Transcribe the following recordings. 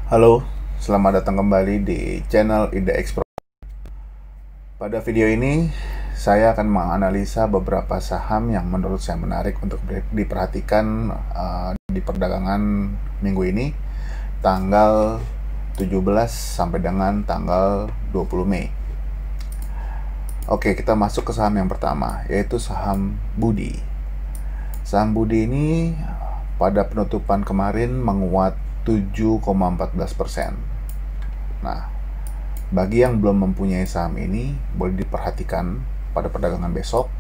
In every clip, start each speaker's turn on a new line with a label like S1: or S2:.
S1: Halo, selamat datang kembali di channel Ide Explore. Pada video ini, saya akan menganalisa beberapa saham yang menurut saya menarik untuk diperhatikan di perdagangan minggu ini, tanggal 17 sampai dengan tanggal 20 Mei. Oke, kita masuk ke saham yang pertama, yaitu saham Budi. Saham Budi ini pada penutupan kemarin menguat 7,14%. Nah, bagi yang belum mempunyai saham ini, boleh diperhatikan pada perdagangan besok.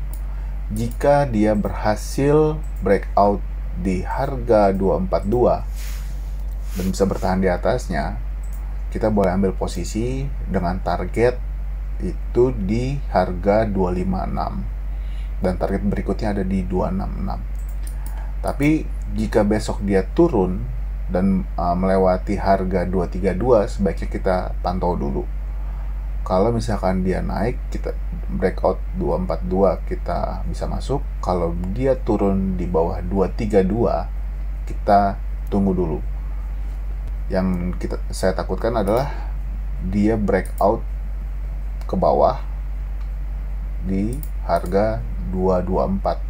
S1: Jika dia berhasil breakout di harga 242 dan bisa bertahan di atasnya, kita boleh ambil posisi dengan target itu di harga 256 dan target berikutnya ada di 266. Tapi jika besok dia turun dan melewati harga 232, sebaiknya kita pantau dulu. Kalau misalkan dia naik, kita breakout 242 kita bisa masuk. Kalau dia turun di bawah 232, kita tunggu dulu. Yang saya takutkan adalah dia breakout ke bawah di harga 224.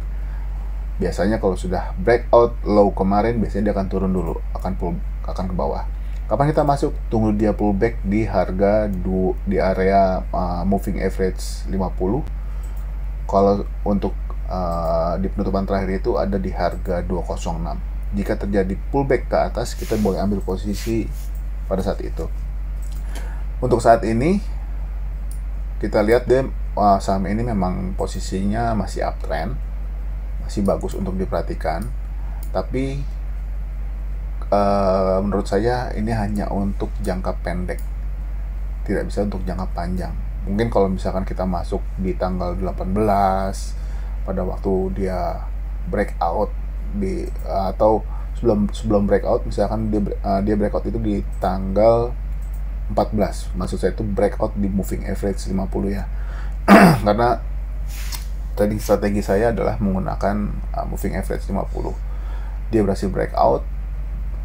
S1: Biasanya kalau sudah breakout low kemarin, biasanya dia akan turun dulu, akan ke bawah. Kapan kita masuk? Tunggu dia pullback di harga di area moving average 50. Kalau untuk di penutupan terakhir itu ada di harga 206. Jika terjadi pullback ke atas, kita boleh ambil posisi pada saat itu. Untuk saat ini kita lihat saham ini memang posisinya masih uptrend, masih bagus untuk diperhatikan, tapi menurut saya ini hanya untuk jangka pendek, tidak bisa untuk jangka panjang. Mungkin kalau misalkan kita masuk di tanggal 18 pada waktu dia breakout atau sebelum breakout, misalkan dia breakout itu di tanggal 14, maksud saya itu breakout di moving average 50 ya. Karena trading strategi saya adalah menggunakan moving average 50. Dia berhasil breakout,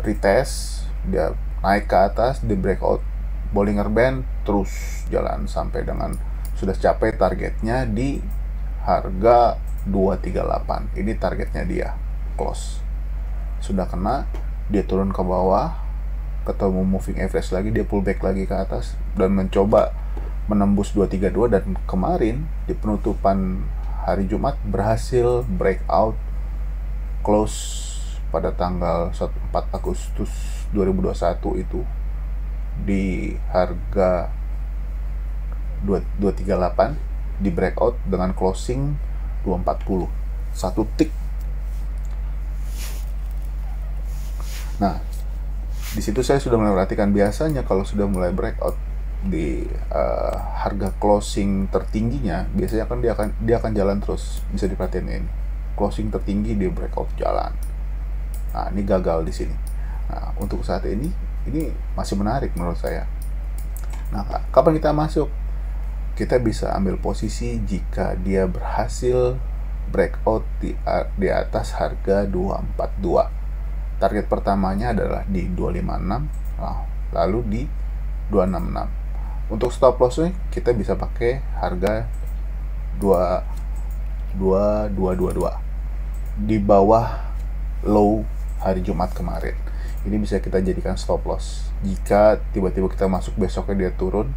S1: retest, dia naik ke atas, dia breakout Bollinger Band, terus jalan sampai dengan sudah capai targetnya di harga 238. Ini targetnya dia, close. Sudah kena, dia turun ke bawah, ketemu moving average lagi, dia pullback lagi ke atas dan mencoba menembus 232, dan kemarin di penutupan hari Jumat berhasil breakout close pada tanggal 4 Agustus 2021 itu di harga 238, di breakout dengan closing 240, satu tick. Nah, di situ saya sudah mulai perhatikan, biasanya kalau sudah mulai breakout di harga closing tertingginya, biasanya kan dia akan jalan terus. Bisa diperhatiin ini, closing tertinggi dia breakout jalan. Nah, ini gagal di sini. Nah, untuk saat ini masih menarik menurut saya. Nah, kapan kita masuk? Kita bisa ambil posisi jika dia berhasil breakout di atas harga 242. Target pertamanya adalah di 256, lalu di 266. Untuk stop lossnya kita bisa pakai harga 2222 di bawah low hari Jumat kemarin. Ini bisa kita jadikan stop loss. Jika tiba-tiba kita masuk besoknya dia turun,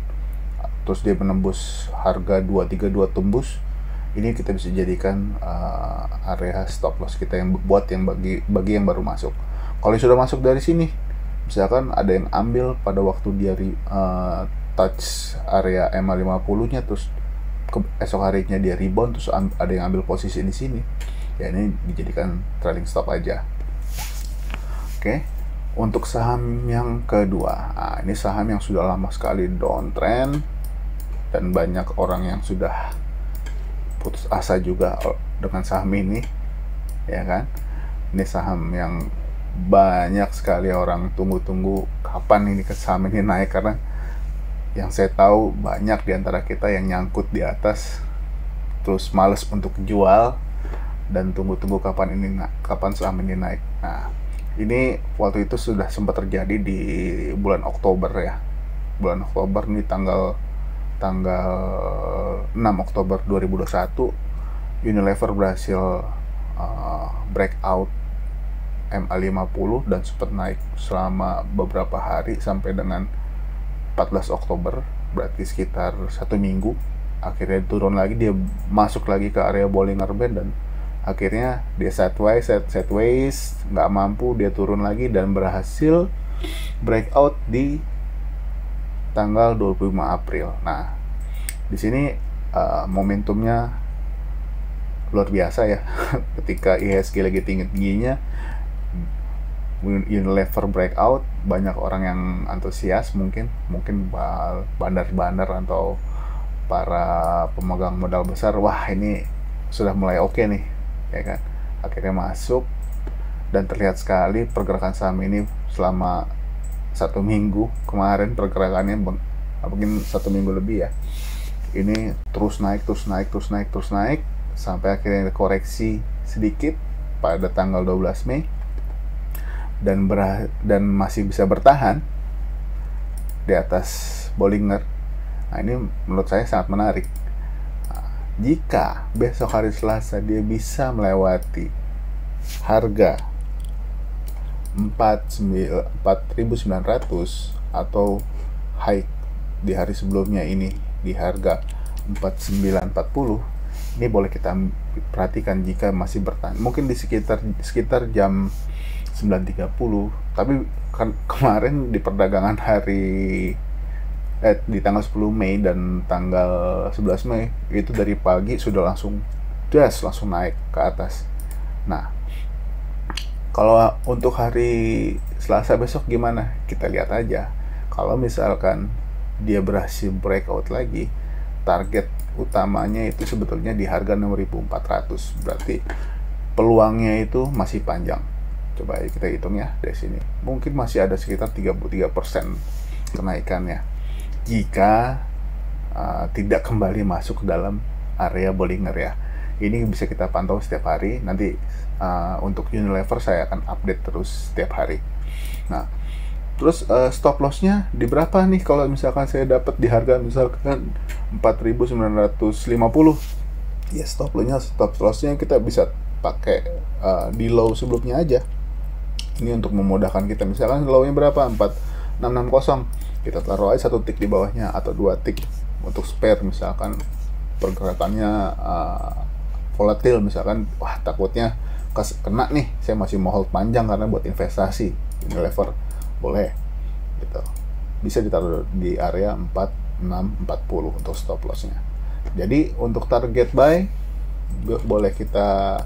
S1: terus dia menembus harga 232 tembus, ini kita bisa jadikan area stop loss kita yang bagi yang baru masuk. Kalau sudah masuk dari sini, misalkan ada yang ambil pada waktu dia touch area EMA 50-nya, terus esok harinya dia rebound, terus ada yang ambil posisi di sini, ya ini dijadikan trailing stop aja. Oke. Untuk saham yang kedua, ini saham yang sudah lama sekali downtrend dan banyak orang yang sudah putus asa juga dengan saham ini, ya kan? Ini saham yang banyak sekali orang tunggu-tunggu kapan ini saham ini naik, karena yang saya tahu banyak di antara kita yang nyangkut di atas terus males untuk jual dan tunggu-tunggu kapan saham ini naik. Nah, Ini waktu itu sudah sempat terjadi di bulan Oktober ya. Bulan Oktober nih, tanggal tanggal 6 Oktober 2021, Unilever berhasil breakout MA50 dan sempat naik selama beberapa hari sampai dengan 14 Oktober, berarti sekitar 1 minggu. Akhirnya turun lagi, dia masuk lagi ke area Bollinger Band dan akhirnya dia sideways, nggak mampu, dia turun lagi dan berhasil breakout di tanggal 25 April. Nah, di sini momentumnya luar biasa ya. Ketika IHSG lagi tinggi-tingginya, Unilever breakout, banyak orang yang antusias, mungkin bandar-bandar atau para pemegang modal besar, wah ini sudah mulai oke nih, ya kan. Akhirnya masuk dan terlihat sekali pergerakan saham ini selama 1 minggu kemarin. Pergerakannya mungkin 1 minggu lebih ya, ini terus naik sampai akhirnya koreksi sedikit pada tanggal 12 Mei dan masih bisa bertahan di atas Bollinger. Nah, ini menurut saya sangat menarik. Jika besok hari Selasa dia bisa melewati harga 4.900 atau high di hari sebelumnya ini di harga 4.940, ini boleh kita perhatikan jika masih bertahan mungkin di sekitar jam 9.30. Tapi kan kemarin di perdagangan di tanggal 10 Mei dan tanggal 11 Mei itu dari pagi sudah langsung naik ke atas. Nah, kalau untuk hari Selasa besok gimana? Kita lihat aja. Kalau misalkan dia berhasil breakout lagi, target utamanya itu sebetulnya di harga 6.400. Berarti peluangnya itu masih panjang. Coba kita hitung ya dari sini. Mungkin masih ada sekitar 33% kenaikannya jika tidak kembali masuk ke dalam area Bollinger ya. Ini bisa kita pantau setiap hari. Nanti untuk Unilever saya akan update terus setiap hari. Nah, terus stop lossnya di berapa nih? Kalau misalkan saya dapat di harga misalkan 4.950, ya stop lossnya kita bisa pakai di low sebelumnya aja. Ini untuk memudahkan kita. Misalkan low-nya berapa? 4660. Kita taruh aja 1 tick di bawahnya atau 2 tick untuk spare. Misalkan pergerakannya volatil, misalkan wah takutnya kena nih, saya masih mau hold panjang karena buat investasi. Unilever boleh gitu, bisa ditaruh di area 4640 untuk stop lossnya. Jadi untuk target buy boleh kita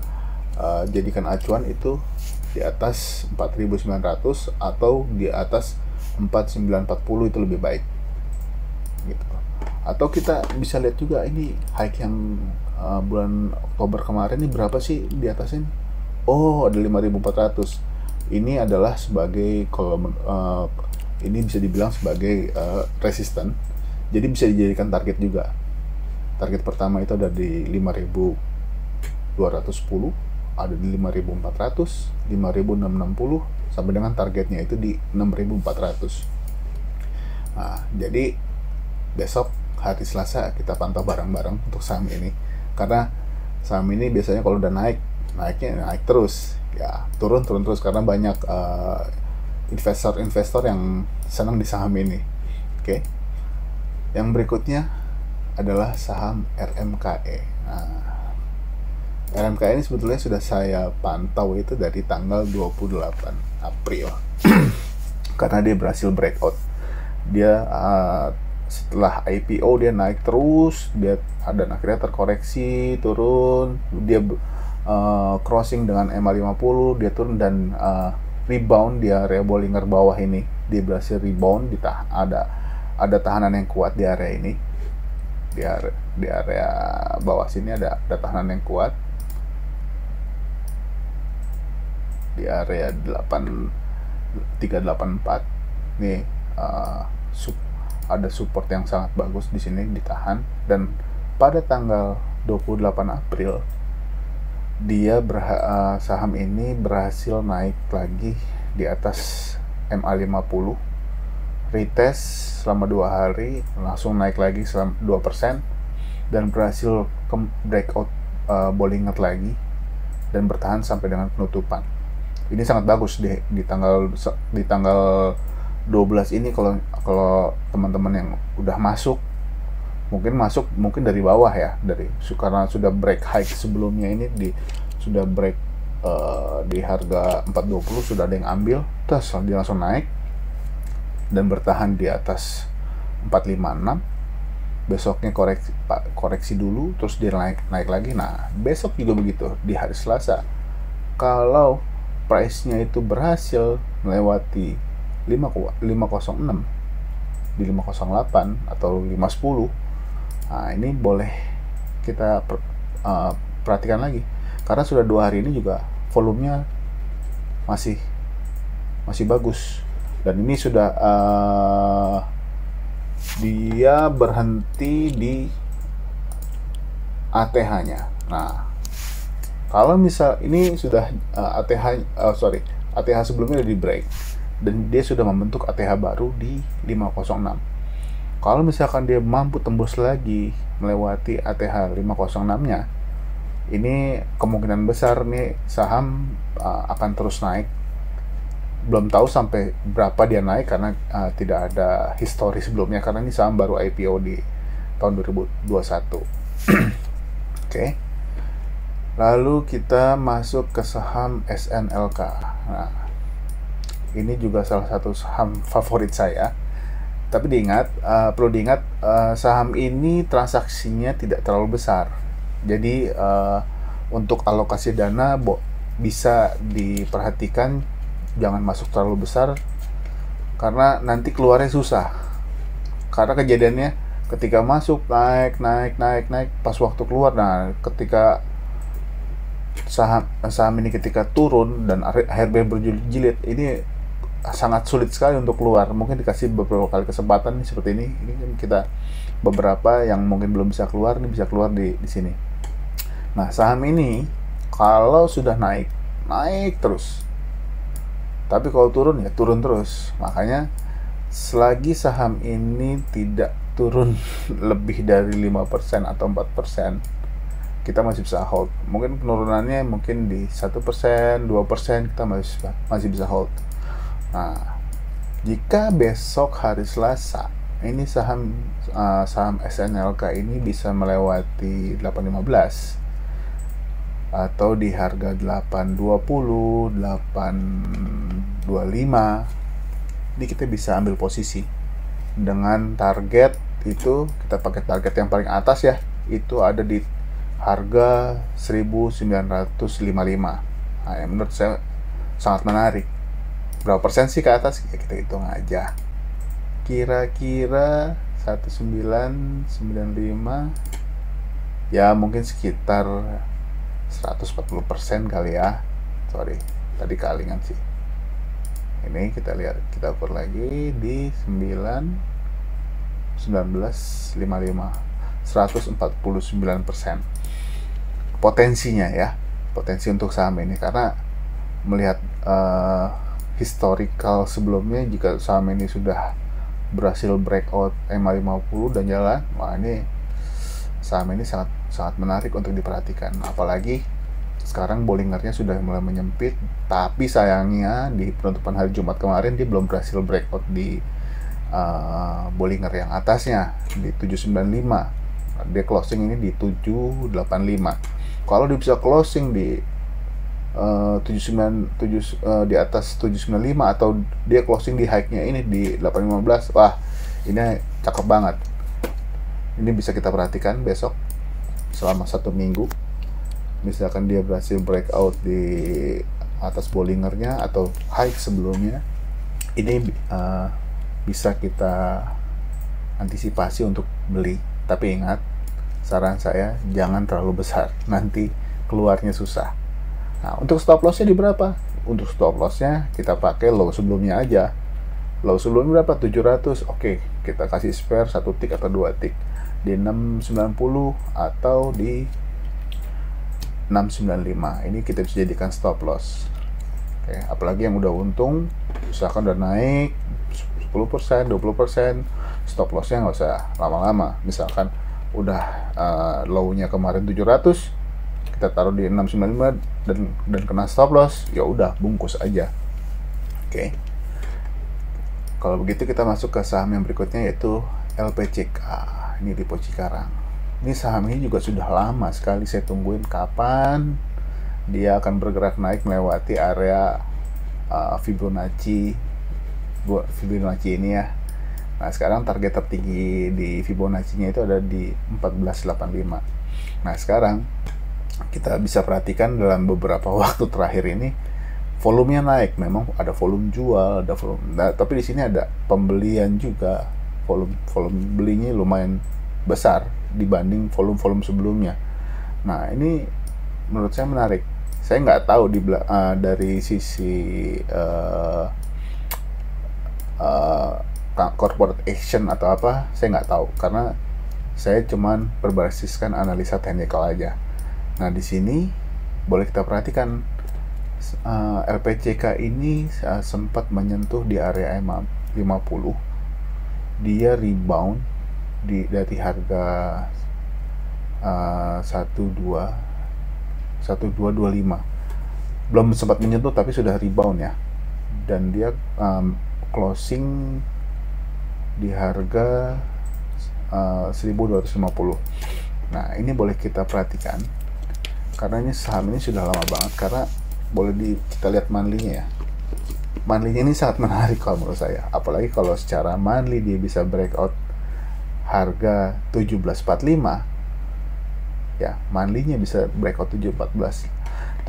S1: jadikan acuan itu di atas 4.900 atau di atas 4.940, itu lebih baik gitu. Atau kita bisa lihat juga ini high yang bulan Oktober kemarin ini berapa sih di atasnya? Oh, ada 5.400. Ini adalah sebagai ini bisa dibilang sebagai resisten. Jadi bisa dijadikan target juga. Target pertama itu ada di 5.210, ada di 5.400, 5.660 sampai dengan targetnya itu di 6.400. Nah, jadi besok hari Selasa kita pantau bareng-bareng untuk saham ini, karena saham ini biasanya kalau udah naiknya naik terus ya, turun terus karena banyak investor yang senang di saham ini. Oke. Yang berikutnya adalah saham RMKE. Nah, RMKE ini sebetulnya sudah saya pantau itu dari tanggal 28 April karena dia berhasil breakout. Dia setelah IPO dia naik terus, dan akhirnya terkoreksi turun, dia crossing dengan MA50, dia turun dan rebound di area Bollinger bawah ini. Dia berhasil rebound, ada tahanan yang kuat di area ini, di area bawah sini ada tahanan yang kuat di area 384 nih. Ada support yang sangat bagus di sini, ditahan, dan pada tanggal 28 April dia saham ini berhasil naik lagi di atas MA50, retest selama 2 hari, langsung naik lagi selama 2%, dan berhasil breakout Bollinger lagi dan bertahan sampai dengan penutupan. Ini sangat bagus di tanggal 12 ini. Kalau teman-teman yang udah masuk mungkin dari bawah ya, karena sudah break high sebelumnya, ini sudah break di harga 420, sudah ada yang ambil, terus dia langsung naik dan bertahan di atas 456. Besoknya koreksi dulu, terus dia naik lagi. Nah, besok juga begitu di hari Selasa. Kalau price-nya itu berhasil melewati 506 di 508 atau 510, nah ini boleh kita perhatikan lagi, karena sudah 2 hari ini juga volumenya masih bagus, dan ini sudah dia berhenti di ATH-nya. Nah, kalau misal ini sudah ATH sebelumnya udah di break dan dia sudah membentuk ATH baru di 506. Kalau misalkan dia mampu tembus lagi melewati ATH 506-nya, ini kemungkinan besar nih saham akan terus naik. Belum tahu sampai berapa dia naik karena tidak ada histori sebelumnya, karena ini saham baru IPO di tahun 2021. Oke. Lalu kita masuk ke saham SNLK. Nah, ini juga salah satu saham favorit saya. Tapi perlu diingat, saham ini transaksinya tidak terlalu besar. Jadi untuk alokasi dana bisa diperhatikan, jangan masuk terlalu besar karena nanti keluarnya susah. Karena kejadiannya ketika masuk naik, pas waktu keluar, nah ketika saham ini ketika turun dan akhirnya berjilid, ini sangat sulit sekali untuk keluar. Mungkin dikasih beberapa kali kesempatan nih, seperti ini kan kita beberapa yang mungkin belum bisa keluar, ini bisa keluar di sini. Nah, saham ini kalau sudah naik terus, tapi kalau turun ya turun terus. Makanya selagi saham ini tidak turun lebih dari 5% atau 4%, kita masih bisa hold. Mungkin penurunannya mungkin di 1%, 2%, kita masih bisa hold. Nah, jika besok hari Selasa ini saham SNLK ini bisa melewati 815 atau di harga 820, 825, ini kita bisa ambil posisi dengan target itu. Kita pakai target yang paling atas ya, itu ada di harga 1955. Nah, yang menurut saya sangat menarik. Berapa persen sih ke atas? Ya, kita hitung aja. Kira-kira 1995, ya mungkin sekitar 140% kali ya. Sorry, tadi kalingan sih. Ini kita lihat, kita ukur lagi di 1955, 149% potensinya ya, potensi untuk saham ini. Karena melihat historical sebelumnya, jika saham ini sudah berhasil breakout MA50 dan jalan, wah ini saham ini sangat menarik untuk diperhatikan. Apalagi sekarang Bollingernya sudah mulai menyempit, tapi sayangnya di penutupan hari Jumat kemarin dia belum berhasil breakout di Bollinger yang atasnya di 795. Dia closing ini di 785. Kalau dia bisa closing di 79 di atas 795, atau dia closing di high-nya ini di 815, wah ini cakep banget. Ini bisa kita perhatikan besok selama 1 minggu. Misalkan dia berhasil breakout di atas Bollingernya atau high sebelumnya, ini bisa kita antisipasi untuk beli. Tapi ingat, saran saya jangan terlalu besar, nanti keluarnya susah. Nah, untuk stop lossnya di berapa? Untuk stop lossnya kita pakai low sebelumnya aja. Low sebelumnya berapa? 700. Oke, kita kasih spare 1 tick atau 2 tick di 690 atau di 695. Ini kita bisa jadikan stop loss. Oke, apalagi yang udah untung, misalkan udah naik 10%, 20%, stop lossnya nggak usah lama-lama. Misalkan udah low-nya kemarin 700, kita taruh di 695 dan kena stop loss, ya udah bungkus aja. Oke. Kalau begitu kita masuk ke saham yang berikutnya, yaitu LPCK. Ini di Cikarang. Ini saham ini juga sudah lama sekali saya tungguin kapan dia akan bergerak naik melewati area Fibonacci ini ya. Nah, sekarang target tertinggi di Fibonacci-nya itu ada di 1485. Nah, sekarang kita bisa perhatikan dalam beberapa waktu terakhir ini volumenya naik. Memang ada volume jual, ada volume. Nah, tapi di sini ada pembelian juga. Volume belinya lumayan besar dibanding volume sebelumnya. Nah, ini menurut saya menarik. Saya nggak tahu dari sisi corporate action atau apa, saya nggak tahu karena saya cuman berbasiskan analisa teknikal aja. Nah, di sini boleh kita perhatikan LPCK ini sempat menyentuh di area 50. Dia rebound dari harga 1225. Belum sempat menyentuh tapi sudah rebound ya. Dan dia closing di harga 1250. Nah, ini boleh kita perhatikan karena ini saham ini sudah lama banget. Karena boleh kita lihat monthly-nya ya. Monthly-nya ini sangat menarik kalau menurut saya, apalagi kalau secara monthly dia bisa breakout harga 1745 ya. Monthly-nya bisa breakout 1745,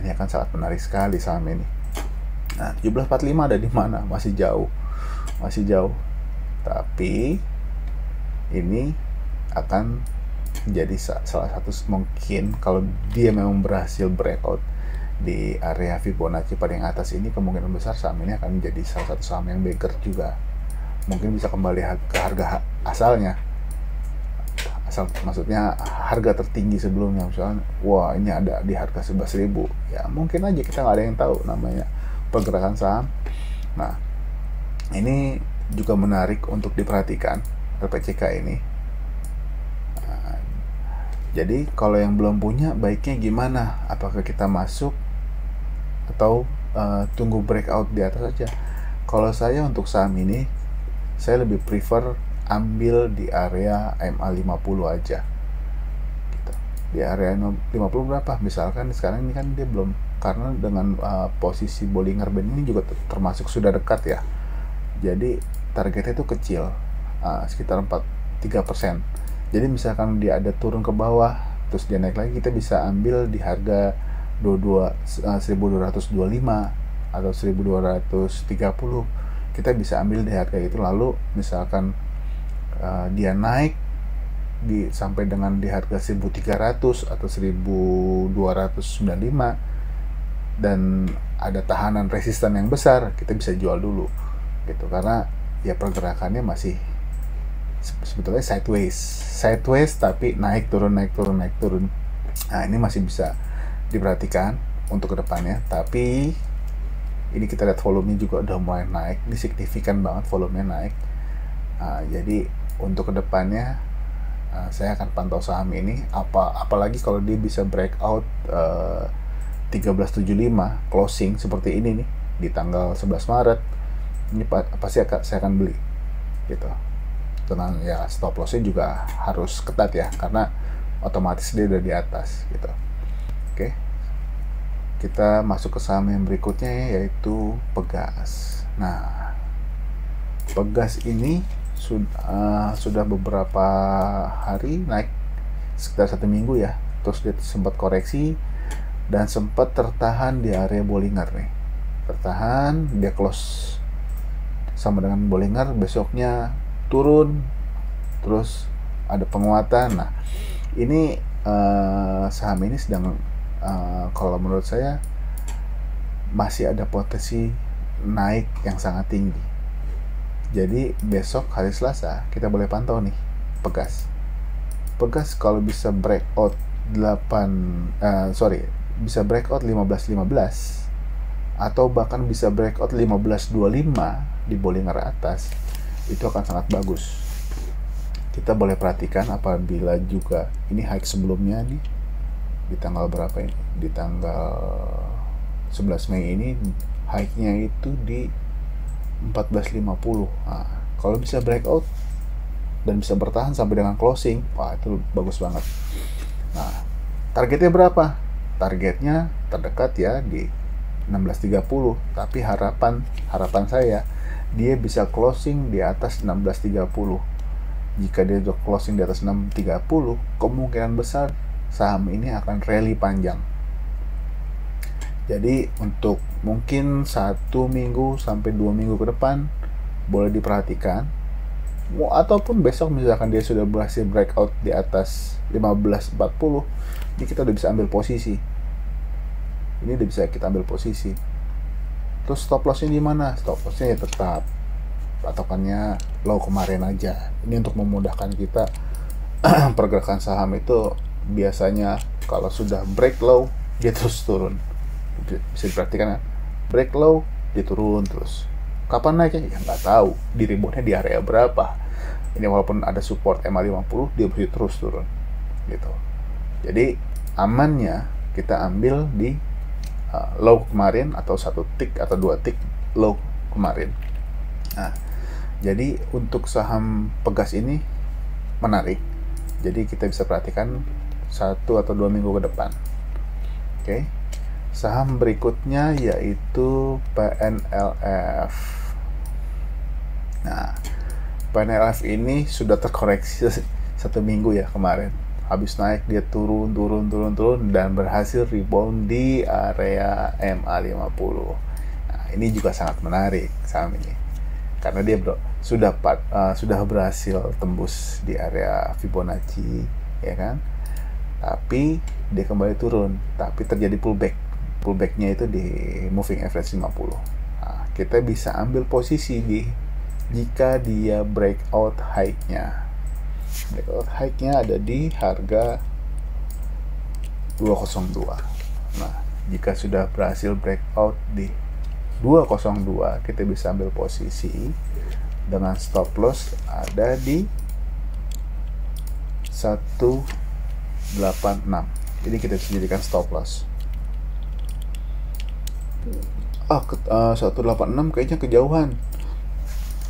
S1: ini akan sangat menarik sekali saham ini. Nah, 1745 ada di mana? Masih jauh. Tapi ini akan jadi salah satu, mungkin kalau dia memang berhasil breakout di area Fibonacci paling atas ini, kemungkinan besar saham ini akan menjadi salah satu saham yang bagger juga. Mungkin bisa kembali ke harga asalnya. Maksudnya harga tertinggi sebelumnya, misalnya wah ini ada di harga 11.000 ya, mungkin aja, kita nggak ada yang tahu, namanya pergerakan saham. Nah, ini juga menarik untuk diperhatikan LPCK ini. Nah, jadi kalau yang belum punya, baiknya gimana? Apakah kita masuk atau tunggu breakout di atas saja? Kalau saya untuk saham ini, saya lebih prefer ambil di area MA50 aja gitu. Di area 50 berapa? Misalkan sekarang ini kan dia belum, karena dengan posisi Bollinger Band ini juga termasuk sudah dekat ya. Jadi targetnya itu kecil, sekitar 3%. Jadi misalkan dia ada turun ke bawah terus dia naik lagi, kita bisa ambil di harga 1225 atau 1230. Kita bisa ambil di harga itu, lalu misalkan dia naik sampai dengan di harga 1300 atau 1295 dan ada tahanan resisten yang besar, kita bisa jual dulu gitu. Karena ya pergerakannya masih sebetulnya sideways tapi naik turun. Nah, ini masih bisa diperhatikan untuk kedepannya. Tapi ini kita lihat volumenya juga udah mulai naik, ini signifikan banget volumenya naik. Jadi untuk kedepannya saya akan pantau saham ini, apalagi kalau dia bisa breakout 1375 closing seperti ini nih di tanggal 11 Maret, ini pasti saya akan beli gitu. Dengan ya stop lossnya juga harus ketat ya, karena otomatis dia udah di atas gitu. Oke, kita masuk ke saham yang berikutnya, yaitu Pegas. Nah, Pegas ini sudah beberapa hari naik, sekitar 1 minggu ya, terus dia sempat koreksi dan sempat tertahan di area Bollinger nih. Tertahan, dia close sama dengan Bollinger, besoknya turun, terus ada penguatan. Nah, ini saham ini sedang kalau menurut saya masih ada potensi naik yang sangat tinggi. Jadi besok hari Selasa kita boleh pantau nih Pegas kalau bisa breakout bisa breakout 15.15, atau bahkan bisa breakout 15.25 di Bollinger atas, itu akan sangat bagus. Kita boleh perhatikan apabila juga ini high sebelumnya nih, di tanggal berapa ini? Di tanggal 11 Mei ini high-nya itu di 14.50. Nah, kalau bisa breakout dan bisa bertahan sampai dengan closing, wah itu bagus banget. Nah, targetnya berapa? Targetnya terdekat ya di 16.30, tapi harapan saya dia bisa closing di atas 16.30. Jika dia sudah closing di atas 16.30, kemungkinan besar saham ini akan rally panjang. Jadi untuk mungkin 1 minggu sampai 2 minggu ke depan boleh diperhatikan, ataupun besok misalkan dia sudah berhasil breakout di atas 15.40, ini kita udah bisa ambil posisi. Ini udah bisa kita ambil posisi. Terus stop lossnya di mana? Stop lossnya ya tetap patokannya low kemarin aja. Ini untuk memudahkan kita. Pergerakan saham itu biasanya kalau sudah break low dia terus turun. Bisa diperhatikan ya, break low dia turun terus. Kapan naiknya? Ya nggak tahu. Di reboundnya di area berapa. Ini walaupun ada support MA50, dia bisa terus turun gitu. Jadi amannya kita ambil di low kemarin, atau 1 tick atau 2 tick low kemarin. Nah, jadi untuk saham Pegas ini menarik. Jadi kita bisa perhatikan 1 atau 2 minggu ke depan. Oke. Saham berikutnya yaitu PNLF. Nah, PNLF ini sudah terkoreksi 1 minggu ya kemarin. Habis naik dia turun dan berhasil rebound di area MA50. Nah, ini juga sangat menarik saham ini. Karena dia sudah berhasil tembus di area Fibonacci, ya kan? Tapi dia kembali turun, tapi terjadi pullback. Pullbacknya itu di moving average 50. Nah, kita bisa ambil posisi jika dia breakout high-nya. Breakout high-nya ada di harga 202. Nah, jika sudah berhasil breakout di 202, kita bisa ambil posisi dengan stop loss ada di 186. Jadi kita bisa jadikan stop loss. 186 kayaknya kejauhan.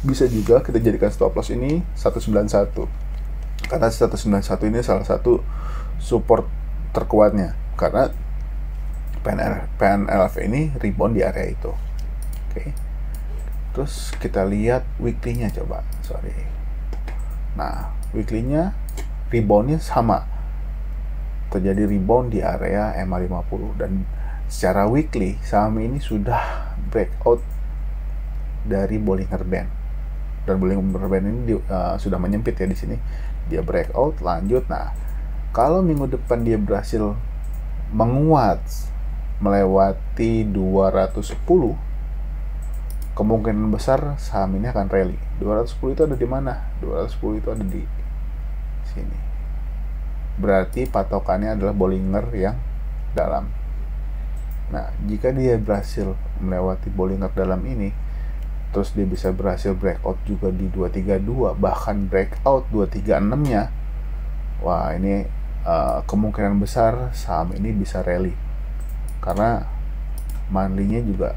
S1: Bisa juga kita jadikan stop loss ini 191. Karena 191 ini salah satu support terkuatnya. Karena PNLF ini rebound di area itu. Oke. Terus kita lihat weekly-nya coba. Nah, weekly-nya rebound-nya sama. Terjadi rebound di area MA50, dan secara weekly saham ini sudah breakout dari Bollinger Band, dan Bollinger Band ini sudah menyempit ya di sini. Dia breakout lanjut. Nah, kalau minggu depan dia berhasil menguat melewati 210, kemungkinan besar saham ini akan rally. 210 itu ada di mana? 210 itu ada di sini. Berarti patokannya adalah Bollinger yang dalam. Nah, jika dia berhasil melewati Bollinger dalam ini, terus dia bisa berhasil breakout juga di 232, bahkan breakout 236-nya, wah ini kemungkinan besar saham ini bisa rally. Karena monthly-nya juga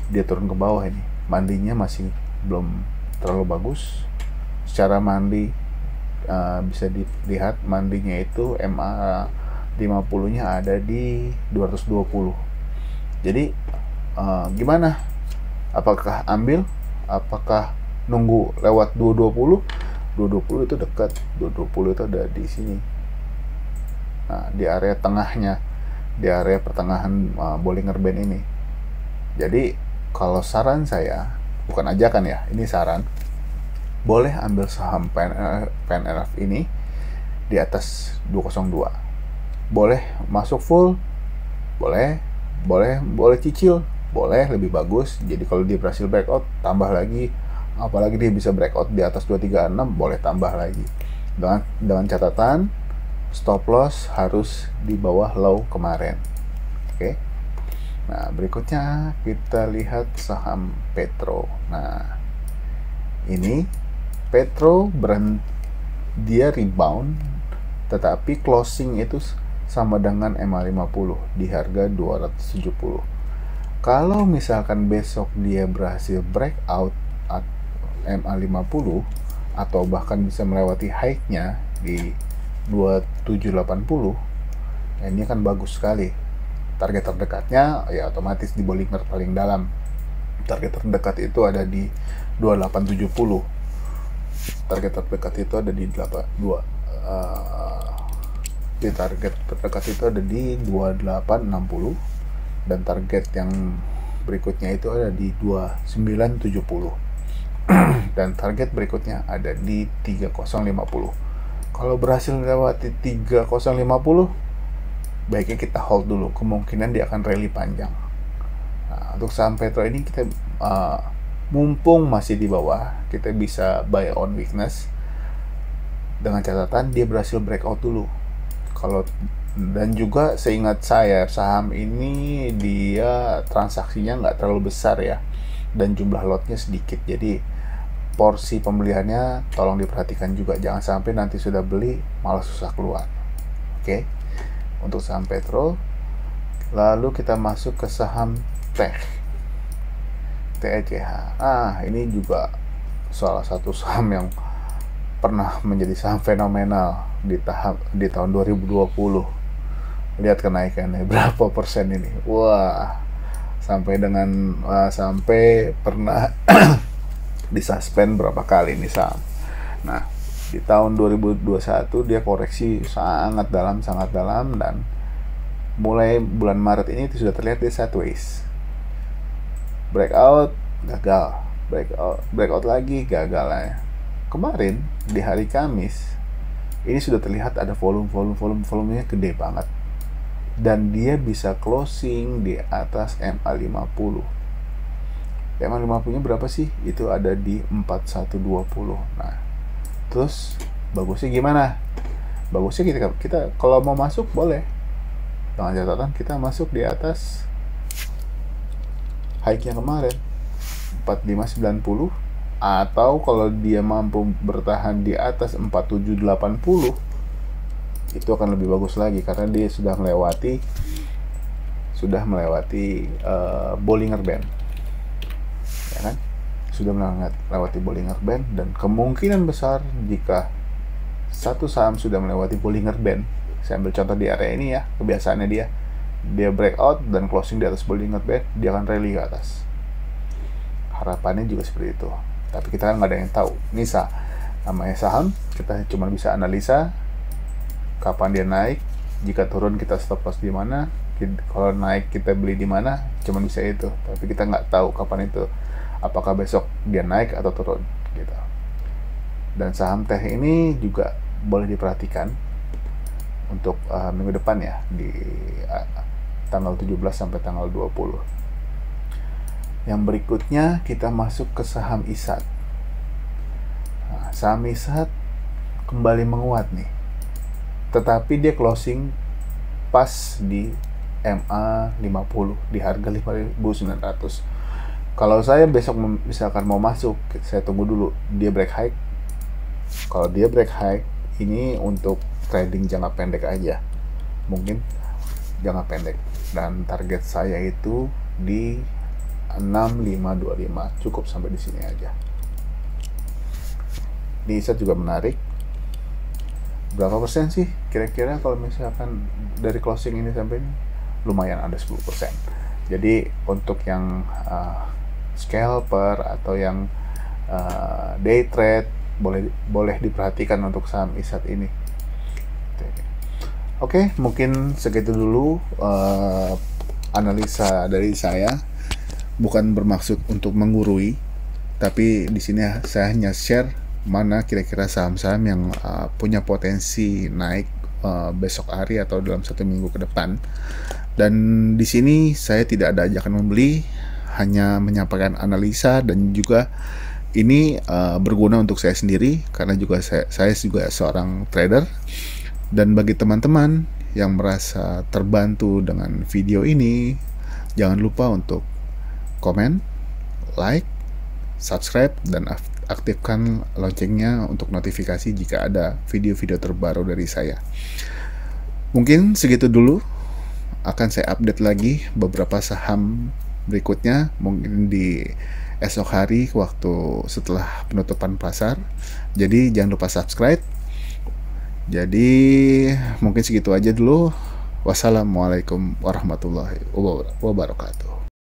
S1: dia turun ke bawah ini. Monthly-nya masih belum terlalu bagus. Secara monthly bisa dilihat monthly-nya itu MA 50-nya ada di 220. Jadi gimana? Apakah ambil? Apakah nunggu lewat 220? 220 itu dekat. 220 itu ada di sini. Nah, di area tengahnya, di area pertengahan Bollinger Band ini. Jadi kalau saran saya, bukan ajakan ya, ini saran, boleh ambil saham PNLF ini di atas 202. Boleh masuk full, boleh cicil, boleh lebih bagus. Jadi kalau dia berhasil breakout, tambah lagi. Apalagi dia bisa breakout di atas 236, boleh tambah lagi. Dengan catatan stop loss harus di bawah low kemarin. Oke. Nah, berikutnya kita lihat saham Petro. Nah, ini Petro dia rebound, tetapi closing itu sama dengan MA50 di harga 270. Kalau misalkan besok dia berhasil breakout MA50 atau bahkan bisa melewati high-nya di 2780, ini kan bagus sekali. Target terdekatnya ya otomatis di Bollinger paling dalam. Target terdekat itu ada di 2870. Target terdekat itu ada di target terdekat itu ada di 2860, dan target yang berikutnya itu ada di 2970. Dan target berikutnya ada di 3050. Kalau berhasil melewati 3050, baiknya kita hold dulu, kemungkinan dia akan rally panjang. Nah, untuk saham Petro ini kita mumpung masih di bawah, kita bisa buy on weakness dengan catatan dia berhasil breakout dulu. Dan juga seingat saya saham ini dia transaksinya nggak terlalu besar ya, dan jumlah lotnya sedikit, jadi porsi pembeliannya tolong diperhatikan juga, jangan sampai nanti sudah beli malah susah keluar. Oke. Untuk saham Petro, lalu kita masuk ke saham TECH. Ini juga salah satu saham yang pernah menjadi saham fenomenal di tahun 2020. Lihat kenaikannya berapa persen ini. Wah, sampai pernah disuspend berapa kali ini saham. Nah, di tahun 2021 dia koreksi sangat dalam, dan mulai bulan Maret ini itu sudah terlihat dia sideways. Breakout gagal, breakout lagi gagal ya. Kemarin di hari Kamis ini sudah terlihat ada volumenya gede banget, dan dia bisa closing di atas MA50. MA50 nya berapa sih? Itu ada di 4120. Nah, terus bagusnya gimana? Bagusnya kita kalau mau masuk boleh, dengan catatan kita masuk di atas high-nya kemarin 4590, atau kalau dia mampu bertahan di atas 4780 itu akan lebih bagus lagi, karena dia sudah melewati Bollinger Band, ya kan? Sudah melewati Bollinger Band, dan kemungkinan besar jika satu saham sudah melewati Bollinger Band, saya ambil contoh di area ini ya, kebiasaannya dia breakout dan closing di atas Bollinger Band, dia akan rally ke atas. Harapannya juga seperti itu, tapi kita kan nggak ada yang tahu. Ini namanya saham, kita cuma bisa analisa kapan dia naik, jika turun kita stop loss di mana, kalau naik kita beli di mana, cuma bisa itu. Tapi kita nggak tahu kapan itu, apakah besok dia naik atau turun gitu. Dan saham teh ini juga boleh diperhatikan untuk minggu depan ya, di tanggal 17 sampai tanggal 20. Yang berikutnya kita masuk ke saham ISAT. Nah, saham ISAT kembali menguat nih, tetapi dia closing pas di MA50 di harga 5.900. Kalau saya besok misalkan mau masuk, saya tunggu dulu dia break high. Kalau dia break high, ini untuk trading jangka pendek aja, mungkin jangka pendek, dan target saya itu di 6525, cukup sampai di sini aja. Di ISAT juga menarik. Berapa persen sih kira-kira kalau misalkan dari closing ini sampai ini? Lumayan ada 10%. Jadi untuk yang scalper atau yang day trade boleh diperhatikan untuk saham ISAT ini. Oke, mungkin segitu dulu analisa dari saya. Bukan bermaksud untuk menggurui, tapi di sini saya hanya share mana kira-kira saham-saham yang punya potensi naik besok hari atau dalam 1 minggu ke depan. Dan di sini saya tidak ada ajakan membeli, hanya menyampaikan analisa, dan juga ini berguna untuk saya sendiri karena juga saya juga seorang trader. Dan bagi teman-teman yang merasa terbantu dengan video ini, Jangan lupa untuk komen, like, subscribe, dan aktifkan loncengnya untuk notifikasi jika ada video-video terbaru dari saya. Mungkin segitu dulu. Akan saya update lagi beberapa saham berikutnya, mungkin di esok hari waktu setelah penutupan pasar. Jadi jangan lupa subscribe. Jadi mungkin segitu aja dulu. Wassalamualaikum warahmatullahi wabarakatuh.